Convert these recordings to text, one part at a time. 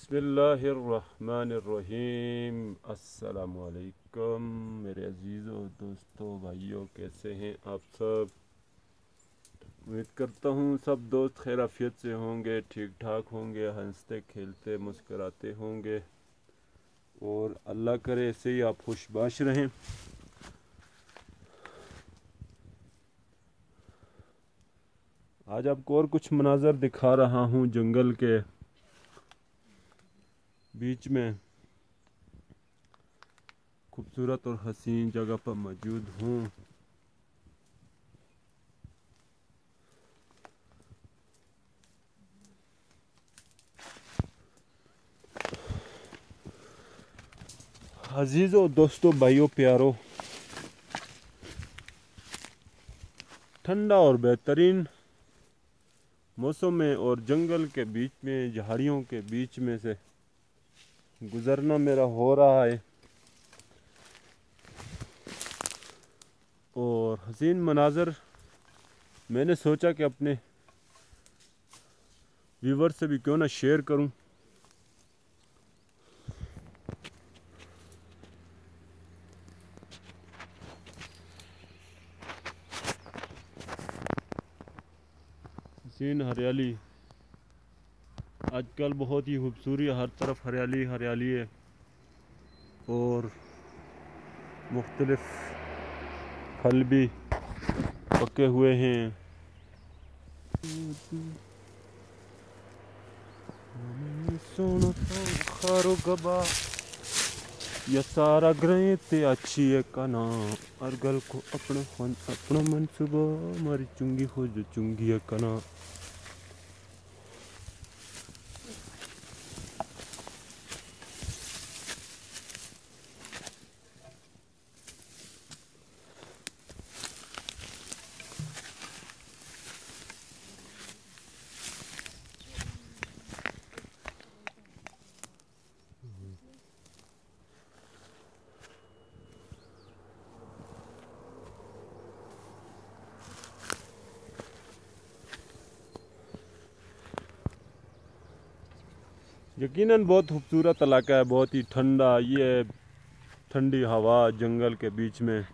बिस्मिल्लाहिर्रहमानिर्रहीम। अस्सलामुअलैकुम मेरे अजीज़ों दोस्तों भाइयों, कैसे हैं आप सब। उम्मीद करता हूँ सब दोस्त खैर आफियत से होंगे, ठीक ठाक होंगे, हंसते खेलते मुस्कराते होंगे और अल्लाह करे ऐसे ही आप खुशबाश रहें। आज आपको और कुछ मनाज़र दिखा रहा हूँ। जंगल के बीच में खूबसूरत और हसीन जगह पर मौजूद हूँ। अजीज़ों दोस्तों भाइयों प्यारों, ठंडा और बेहतरीन मौसम में और जंगल के बीच में, झाड़ियों के बीच में से गुज़रना मेरा हो रहा है और हसीन मनाज़र मैंने सोचा कि अपने व्यूवर से भी क्यों ना शेयर करूं। हसीन हरियाली, आजकल बहुत ही खूबसूरत, हर तरफ हरियाली हरियाली है और मुख्तलिफ फल भी पके हुए हैं। सोना खारो गबा या सारा ग्रह ते अच्छी है कना अरगल को अपना मनसूबा मारी चुंगी हो जो चुंगी है कना। यकीनन बहुत खूबसूरत इलाका है, बहुत ही ठंडा, ये ठंडी हवा जंगल के बीच में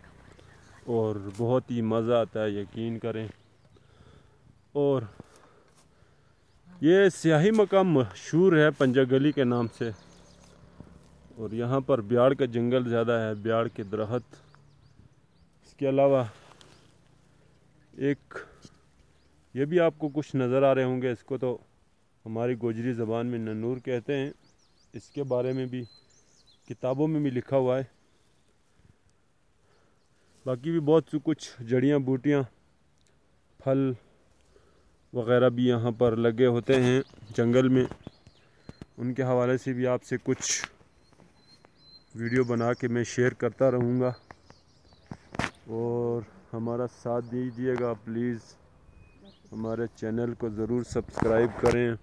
और बहुत ही मज़ा आता है, यकीन करें। और ये सियाही मकाम मशहूर है पंजागली के नाम से और यहाँ पर ब्याड़ का जंगल ज़्यादा है, ब्याड़ के दरख्त। इसके अलावा एक ये भी आपको कुछ नज़र आ रहे होंगे, इसको तो हमारी गोजरी ज़बान में नन्नूर कहते हैं। इसके बारे में भी किताबों में भी लिखा हुआ है। बाकी भी बहुत सी कुछ जड़ियाँ बूटियाँ, फल वग़ैरह भी यहाँ पर लगे होते हैं जंगल में। उनके हवाले से भी आपसे कुछ वीडियो बना के मैं शेयर करता रहूँगा और हमारा साथ दीजिएगा प्लीज़। हमारे चैनल को ज़रूर सब्सक्राइब करें।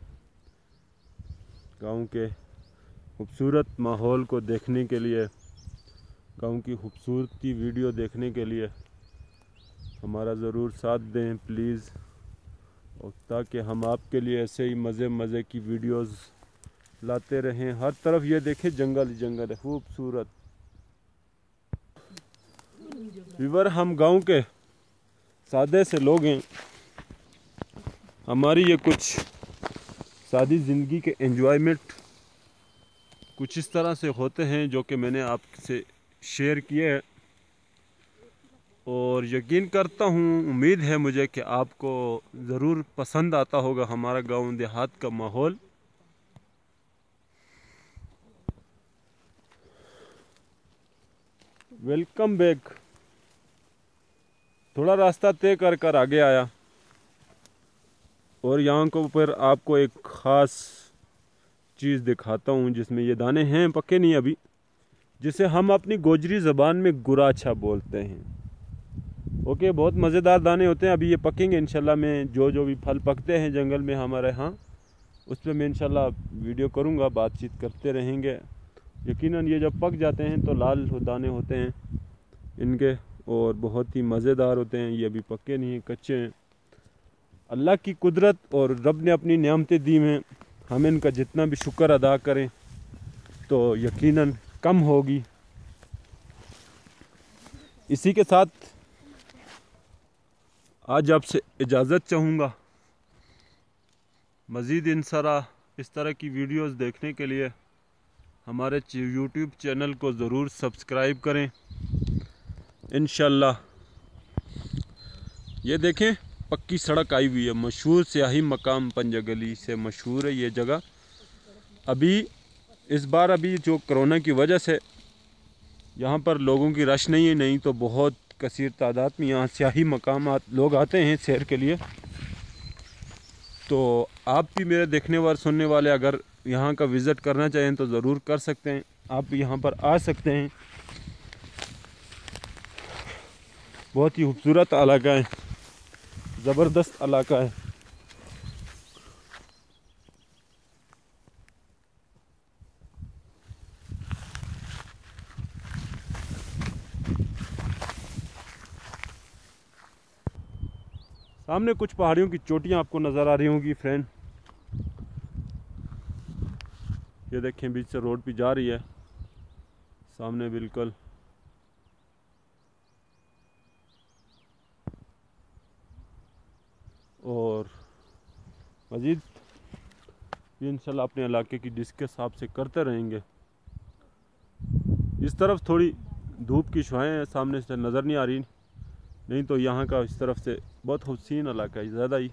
गांव के खूबसूरत माहौल को देखने के लिए, गांव की खूबसूरती वीडियो देखने के लिए हमारा ज़रूर साथ दें प्लीज़, और ताकि हम आपके लिए ऐसे ही मज़े की वीडियोस लाते रहें। हर तरफ ये देखें जंगल ही जंगल है, खूबसूरत। व्यूअर, हम गांव के सादे से लोग हैं। हमारी ये कुछ सादी ज़िंदगी के एंजॉयमेंट कुछ इस तरह से होते हैं जो कि मैंने आपसे शेयर किए हैं और यकीन करता हूँ, उम्मीद है मुझे कि आपको ज़रूर पसंद आता होगा हमारा गांव देहात का माहौल। Welcome back. थोड़ा रास्ता तय कर आगे आया और यहाँ के ऊपर आपको एक ख़ास चीज़ दिखाता हूँ जिसमें ये दाने हैं, पके नहीं अभी, जिसे हम अपनी गोजरी ज़बान में गुराछा बोलते हैं। ओके, बहुत मज़ेदार दाने होते हैं। अभी ये पकेंगे इंशाल्लाह। मैं जो भी फल पकते हैं जंगल में हमारे यहाँ, उस पर मैं इंशाल्लाह वीडियो करूँगा, बातचीत करते रहेंगे। यकीनन ये जब पक जाते हैं तो लाल दाने होते हैं इनके और बहुत ही मज़ेदार होते हैं। ये अभी पके नहीं हैं, कच्चे हैं। अल्लाह की कुदरत और रब ने अपनी नेमतें दी हैं हम इनका जितना भी शुक्र अदा करें तो यकीनन कम होगी। इसी के साथ आज आपसे इजाज़त चाहूँगा। मज़ीद इस तरह की वीडियोस देखने के लिए हमारे यूट्यूब चैनल को ज़रूर सब्सक्राइब करें इंशाल्लाह। ये देखें पक्की सड़क आई हुई है, मशहूर सियाही मकाम पंजगली से मशहूर है ये जगह। अभी इस बार अभी जो कोरोना की वजह से यहाँ पर लोगों की रश नहीं तो बहुत कसीर तादाद में यहाँ सियाही मकाम लोग आते हैं सैर के लिए। तो आप भी मेरे देखने वाले सुनने वाले अगर यहाँ का विज़िट करना चाहें तो ज़रूर कर सकते हैं, आप यहाँ पर आ सकते हैं। बहुत ही खूबसूरत इलाका है, ज़बरदस्त इलाका है। सामने कुछ पहाड़ियों की चोटियां आपको नज़र आ रही होंगी फ्रेंड। ये देखें बीच से रोड भी जा रही है सामने बिल्कुल। और मज़ीद भी इंशाल्लाह अपने इलाके की डिस्कस आपसे करते रहेंगे। इस तरफ थोड़ी धूप की छाएं हैं, सामने से नज़र नहीं आ रही, नहीं तो यहाँ का इस तरफ से बहुत हसीन इलाका है, ज़्यादा ही